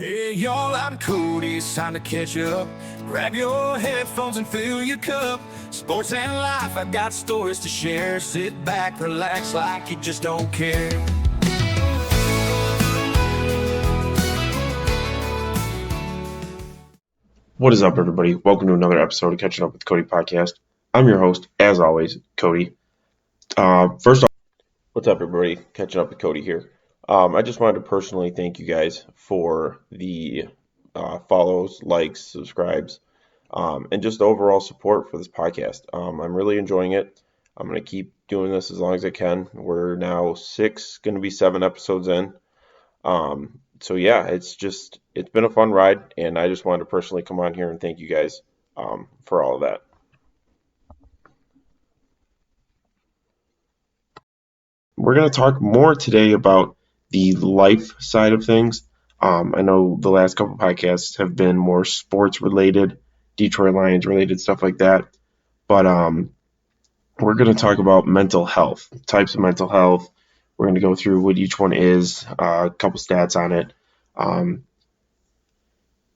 Hey y'all, I'm Cody, it's time to catch up. Grab your headphones and fill your cup. Sports and life, I've got stories to share. Sit back, relax like you just don't care. What is up, everybody? Welcome to another episode of Catching Up with Cody podcast. I'm your host, as always, Cody. First off, what's up, everybody? Catching Up with Cody here. I just wanted to personally thank you guys for the follows, likes, subscribes, and just the overall support for this podcast. I'm really enjoying it. I'm going to keep doing this as long as I can. We're now going to be 7 episodes in. So yeah, it's been a fun ride, and I just wanted to personally come on here and thank you guys for all of that. We're going to talk more today about the life side of things. I know the last couple podcasts have been more sports related, Detroit Lions related, stuff like that. But we're going to talk about mental health, types of mental health. We're going to go through what each one is, a couple stats on it.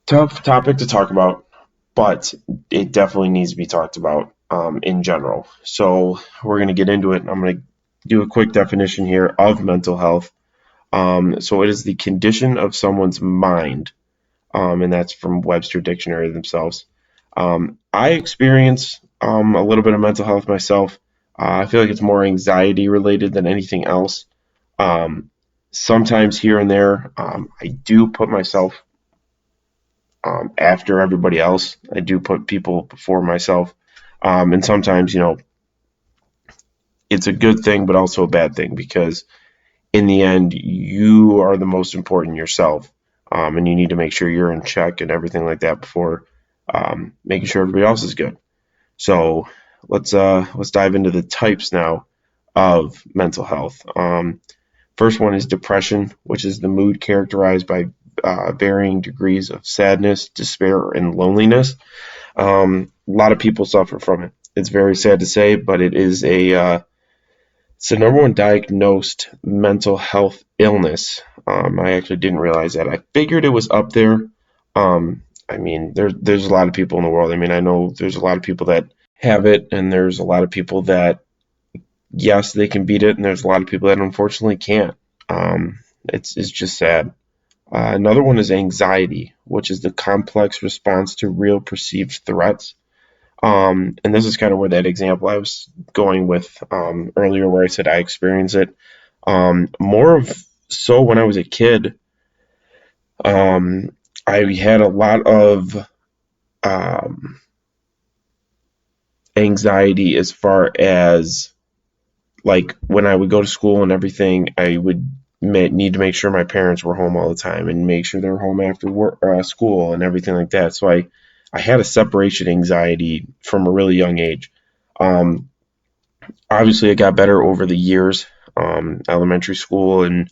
Tough topic to talk about, but it definitely needs to be talked about in general. So we're going to get into it. I'm going to do a quick definition here of mental health. So it is the condition of someone's mind, and that's from Webster Dictionary themselves. I experience a little bit of mental health myself. I feel like it's more anxiety related than anything else. Sometimes here and there, I do put myself after everybody else. I do put people before myself. And sometimes, it's a good thing, but also a bad thing, because in the end, you are the most important yourself. And you need to make sure you're in check and everything like that before making sure everybody else is good. So let's dive into the types now of mental health. First one is depression, which is the mood characterized by varying degrees of sadness, despair, and loneliness. A lot of people suffer from it. It's very sad to say, but it is it's the number one diagnosed mental health illness. I actually didn't realize that. I figured it was up there. There's a lot of people in the world. I know there's a lot of people that have it, and there's a lot of people that, yes, they can beat it, and there's a lot of people that unfortunately can't. It's just sad. Another one is anxiety, which is the complex response to real perceived threats. And this is kind of where that example I was going with earlier, where I said I experience it. More of so when I was a kid, I had a lot of anxiety as far as, like, when I would go to school and everything, I would need to make sure my parents were home all the time and make sure they were home after work, school and everything like that. So I had a separation anxiety from a really young age. Obviously, it got better over the years. Elementary school and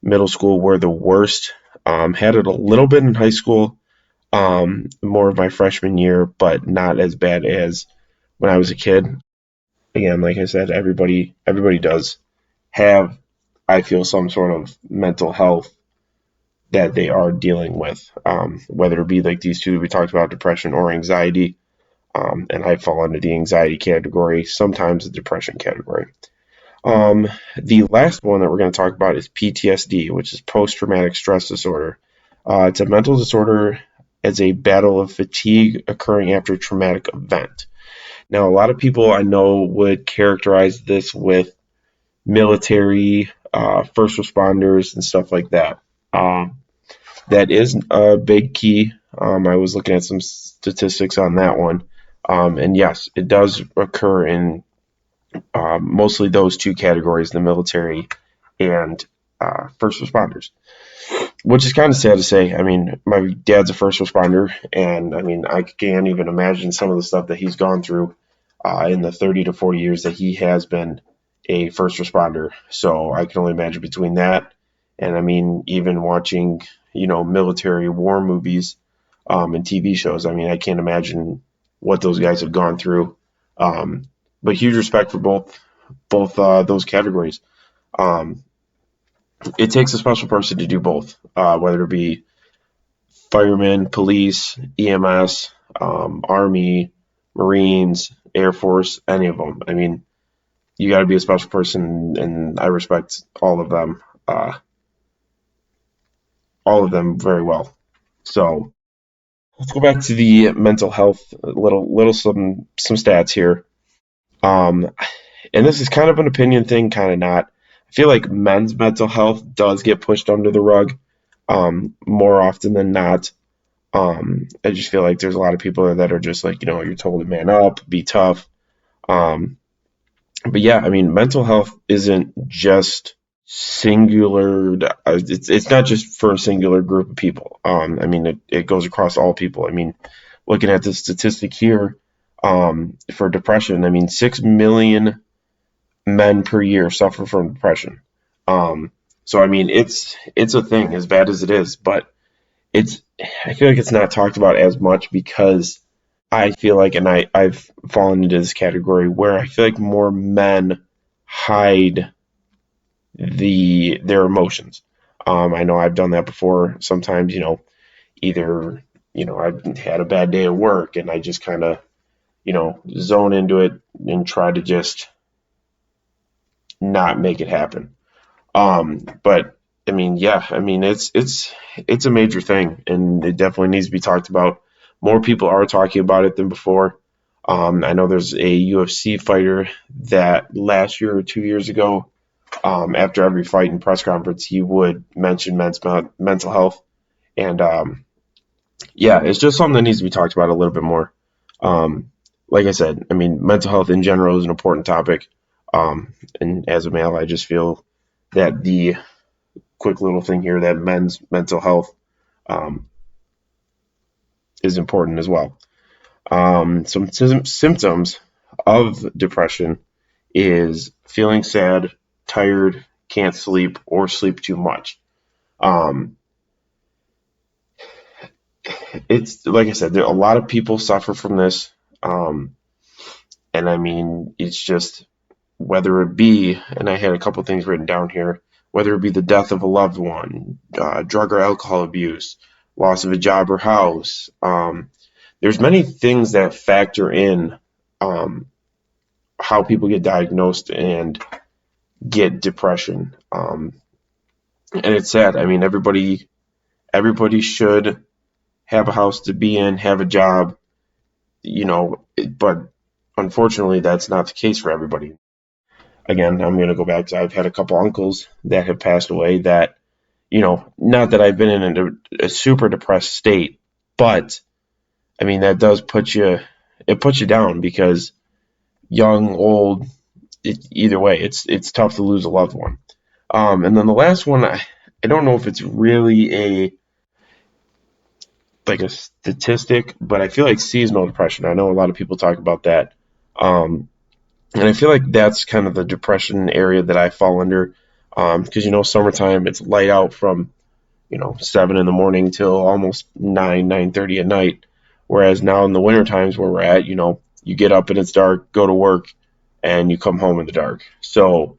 middle school were the worst. Had it a little bit in high school, more of my freshman year, but not as bad as when I was a kid. Again, like I said, everybody does have, I feel, some sort of mental health that they are dealing with, whether it be like these two we talked about, depression or anxiety. And I fall into the anxiety category, sometimes the depression category. The last one that we're going to talk about is PTSD, which is post-traumatic stress disorder. It's a mental disorder as a battle of fatigue occurring after a traumatic event. Now, a lot of people I know would characterize this with military, first responders, and stuff like that. That is a big key. I was looking at some statistics on that one. And yes, it does occur in mostly those two categories, the military and first responders, which is kind of sad to say. My dad's a first responder, and I can't even imagine some of the stuff that he's gone through in the 30 to 40 years that he has been a first responder. So I can only imagine between that and even watching, military war movies and TV shows. I can't imagine what those guys have gone through. But huge respect for both those categories. It takes a special person to do both, whether it be firemen, police, EMS, Army, Marines, Air Force, any of them. I mean, you got to be a special person, and I respect all of them very well. So let's go back to the mental health. Little some stats here. Um, and this is kind of an opinion thing, kind of not. I feel like men's mental health does get pushed under the rug more often than not. I just feel like there's a lot of people that are just like, you're told to man up, be tough. Um, but yeah, I mean, mental health isn't just singular. It's not just for a singular group of people. I mean, it goes across all people. I mean, looking at the statistic here for depression, I mean, 6 million men per year suffer from depression. Um, so I mean, it's a thing as bad as it is, but it's I feel like it's not talked about as much because I feel like, and I've fallen into this category where I feel like more men hide their emotions. I know I've done that before. Sometimes, either I've had a bad day at work and I just kind of zone into it and try to just not make it happen. But I mean, yeah, I mean it's a major thing, and it definitely needs to be talked about. More people are talking about it than before. I know there's a UFC fighter that last year or 2 years ago, after every fight and press conference, he would mention mental health, and yeah, it's just something that needs to be talked about a little bit more. Like I said, I mean, mental health in general is an important topic, and as a male, I just feel that the quick little thing here that men's mental health um, is important as well. Some symptoms of depression is feeling sad, tired, can't sleep, or sleep too much. Um, it's like I said, a lot of people suffer from this, and I mean, it's just whether it be, and I had a couple things written down here, whether it be the death of a loved one, drug or alcohol abuse, loss of a job or house. There's many things that factor in um, how people get diagnosed and get depression. And it's sad. I mean, everybody should have a house to be in, have a job, but unfortunately, that's not the case for everybody. Again, I'm going to go back to I've had a couple uncles that have passed away that, not that I've been in a super depressed state, but I mean, that does it puts you down because young, old, either way, it's tough to lose a loved one. And then the last one, I don't know if it's really like a statistic, but I feel like seasonal depression. I know a lot of people talk about that. And I feel like that's kind of the depression area that I fall under. Because summertime, it's light out from 7 in the morning till almost 9:30 at night. Whereas now in the winter times where we're at, you get up and it's dark, go to work, and you come home in the dark. So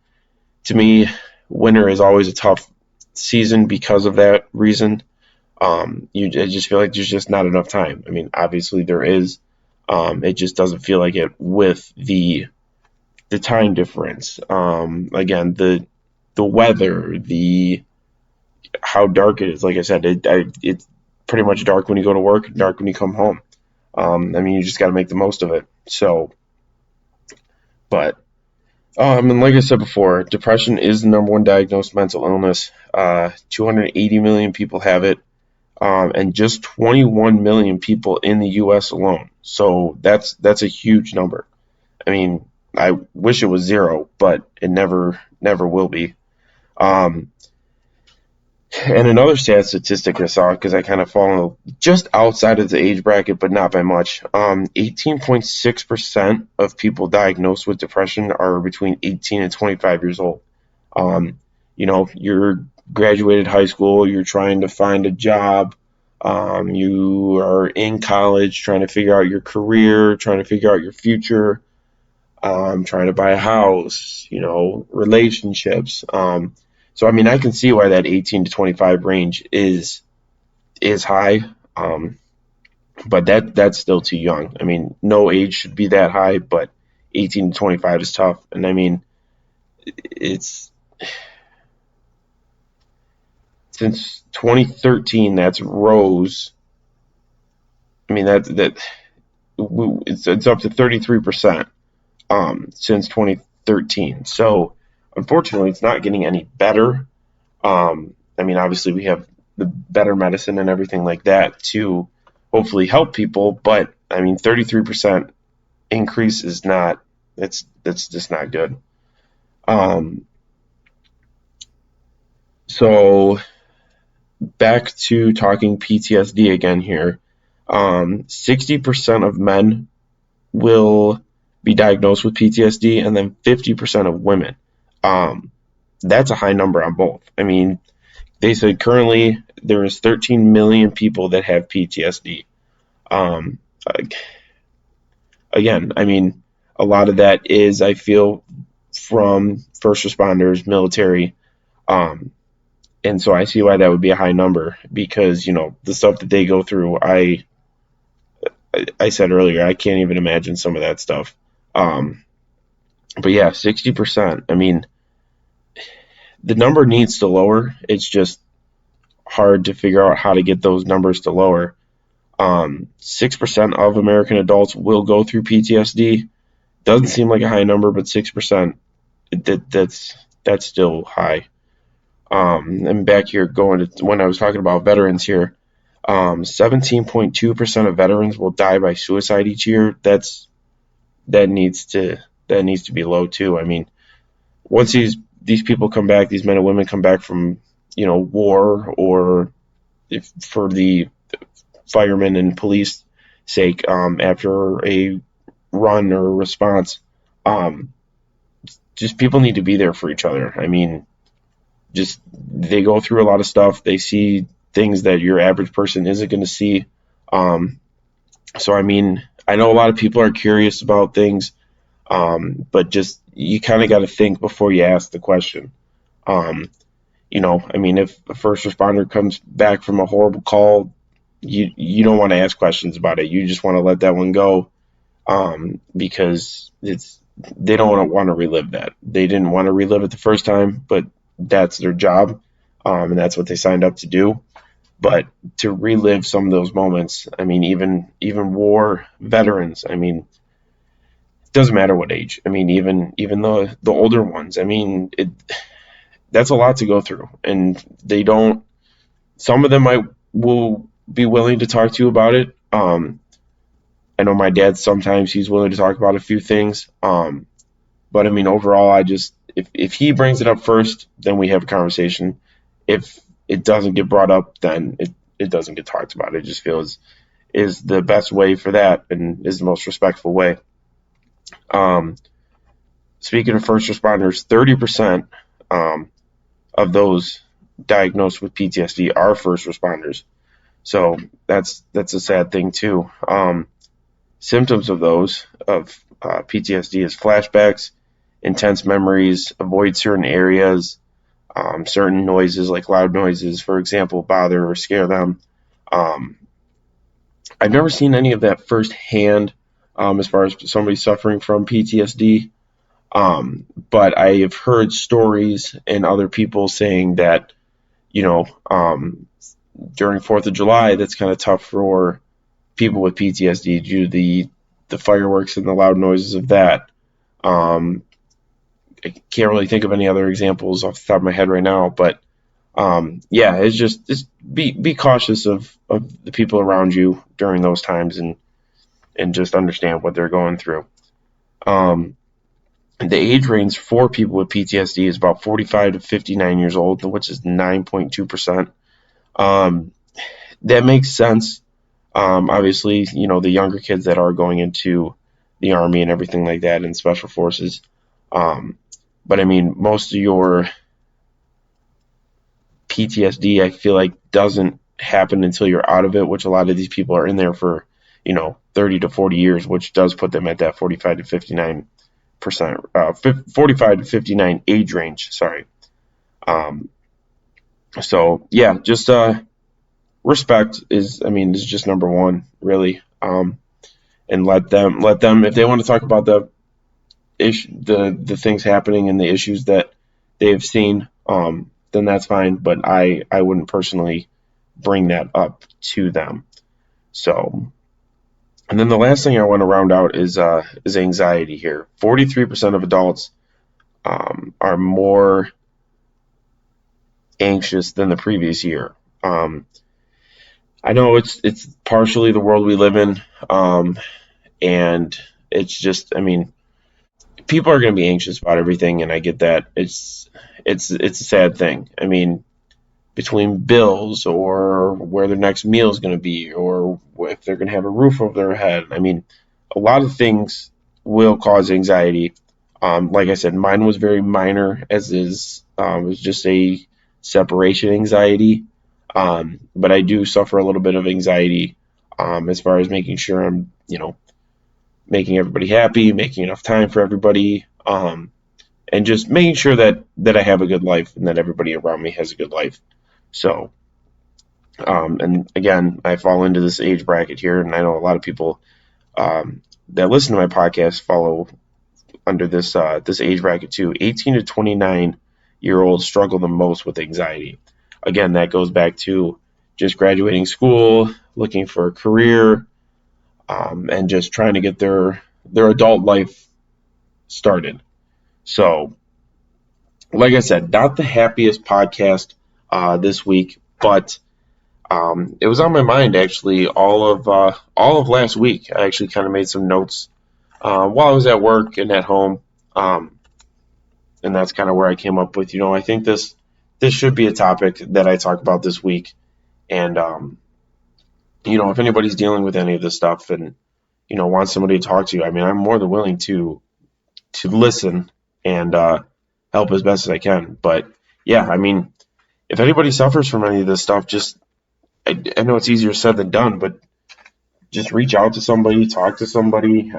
to me, winter is always a tough season because of that reason. I just feel like there's just not enough time. I mean, obviously there is. It just doesn't feel like it with the time difference. Again, the weather, the how dark it is. Like I said, it's pretty much dark when you go to work, dark when you come home. I mean, you just got to make the most of it. So, but and like I said before, depression is the number one diagnosed mental illness. 280 million people have it, and just 21 million people in the U.S. alone. So that's a huge number. I mean, I wish it was zero, but it never will be. Um, and another sad statistic I saw, because I kind of fall just outside of the age bracket, but not by much. 18.6% of people diagnosed with depression are between 18 and 25 years old. You're graduated high school, you're trying to find a job, you are in college trying to figure out your career, trying to figure out your future, trying to buy a house, relationships. So I mean, I can see why that 18 to 25 range is high. Um, but that's still too young. I mean, no age should be that high, but 18 to 25 is tough. And I mean, it's since 2013 that's rose. I mean that it's up to 33% since 2013. So unfortunately, it's not getting any better. I mean, obviously, we have the better medicine and everything like that to hopefully help people, but I mean, 33% increase is not. That's just not good. Um, so back to talking PTSD again here. 60% of men will be diagnosed with PTSD, and then 50% of women. Um, that's a high number on both. I mean, they said currently there is 13 million people that have PTSD. Um, Again, I mean, a lot of that is, I feel, from first responders, military, um, and so I see why that would be a high number because the stuff that they go through. I said earlier, I can't even imagine some of that stuff. Um, but yeah, 60%. I mean, the number needs to lower. It's just hard to figure out how to get those numbers to lower. 6% of American adults will go through PTSD. Doesn't seem like a high number, but 6%, that's still high. And back here, going to when I was talking about veterans here, 17.2% of veterans will die by suicide each year. That needs to that needs to be low too. I mean, once these people come back, these men and women come back from war, or if for the firemen and police sake, after a run or a response, um, just people need to be there for each other. I mean, just they go through a lot of stuff. They see things that your average person isn't going to see. Um, so I mean, I know a lot of people are curious about things, but just you kind of got to think before you ask the question. Um, I mean, if a first responder comes back from a horrible call, you don't want to ask questions about it. You just want to let that one go, because they don't want to relive that. They didn't want to relive it the first time, but that's their job, and that's what they signed up to do. But to relive some of those moments, I mean, even war veterans, I mean, it doesn't matter what age. I mean, even the older ones. I mean, that's a lot to go through, and they don't. Some of them will be willing to talk to you about it. I know my dad, sometimes he's willing to talk about a few things. But I mean, overall, I just if he brings it up first, then we have a conversation. If it doesn't get brought up, then it doesn't get talked about. It just feels is the best way for that and is the most respectful way. Um, Speaking of first responders, 30% of those diagnosed with PTSD are first responders. So that's a sad thing too. Symptoms of those of PTSD is flashbacks, intense memories, avoid certain areas, certain noises like loud noises, for example, bother or scare them. Um, I've never seen any of that firsthand, as far as somebody suffering from PTSD. But I have heard stories and other people saying that, you know, um, during 4th of July, that's kind of tough for people with PTSD due to the fireworks and the loud noises of that. Um, I can't really think of any other examples off the top of my head right now, but yeah, it's just be cautious of the people around you during those times, and just understand what they're going through. Um, the age range for people with PTSD is about 45 to 59 years old, which is 9.2%. Um, that makes sense. Obviously, the younger kids that are going into the Army and everything like that and Special Forces. Um, but I mean, most of your PTSD, I feel like, doesn't happen until you're out of it, which a lot of these people are in there for, 30 to 40 years, which does put them at that 45 to 59%, 45 to 59 age range. Sorry. Um, so yeah, just respect is just number one, really. And let them if they want to talk about the things happening and the issues that they've seen, then that's fine. But I wouldn't personally bring that up to them. So, and then the last thing I want to round out is anxiety here. 43% of adults are more anxious than the previous year. I know it's partially the world we live in, and it's just, people are going to be anxious about everything, and I get that. It's a sad thing. Between bills or where their next meal is going to be or if they're going to have a roof over their head. A lot of things will cause anxiety. Like I said, mine was very minor, as is it was just a separation anxiety. But I do suffer a little bit of anxiety as far as making sure I'm, making everybody happy, making enough time for everybody, and just making sure that I have a good life and that everybody around me has a good life. So, and again, I fall into this age bracket here, and I know a lot of people that listen to my podcast follow under this age bracket too. 18 to 29-year-olds struggle the most with anxiety. Again, that goes back to just graduating school, looking for a career, and just trying to get their adult life started. So, like I said, not the happiest podcast this week, but it was on my mind actually all of last week. I actually kind of made some notes while I was at work and at home, and that's kind of where I came up with. I think this should be a topic that I talk about this week, and if anybody's dealing with any of this stuff and wants somebody to talk to, I'm more than willing to listen and help as best as I can. But yeah, if anybody suffers from any of this stuff, just I know it's easier said than done, but just reach out to somebody, talk to somebody.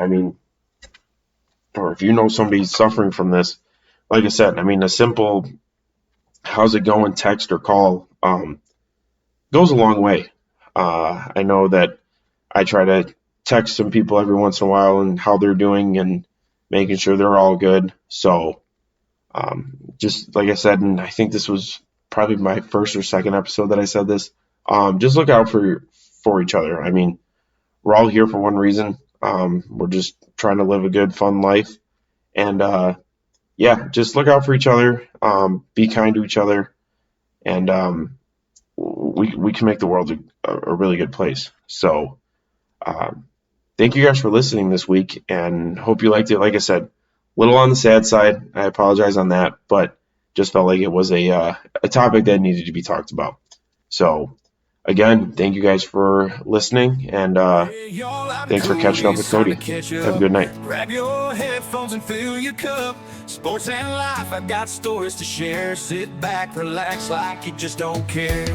Or if you know somebody's suffering from this, like I said, a simple "how's it going" text or call goes a long way. I know that I try to text some people every once in a while and how they're doing and making sure they're all good. So just like I said, and I think this was probably my first or second episode that I said this, just look out for each other. We're all here for one reason. We're just trying to live a good, fun life. And yeah, just look out for each other, be kind to each other, and we can make the world a really good place. So thank you guys for listening this week, and hope you liked it. Like I said, a little on the sad side. I apologize on that, but just felt like it was a topic that needed to be talked about. So again, thank you guys for listening, and thanks for catching up with Cody. Have a good night. Grab your headphones and fill your cup. Sports and life, I've got stories to share. Sit back, relax like you just don't care.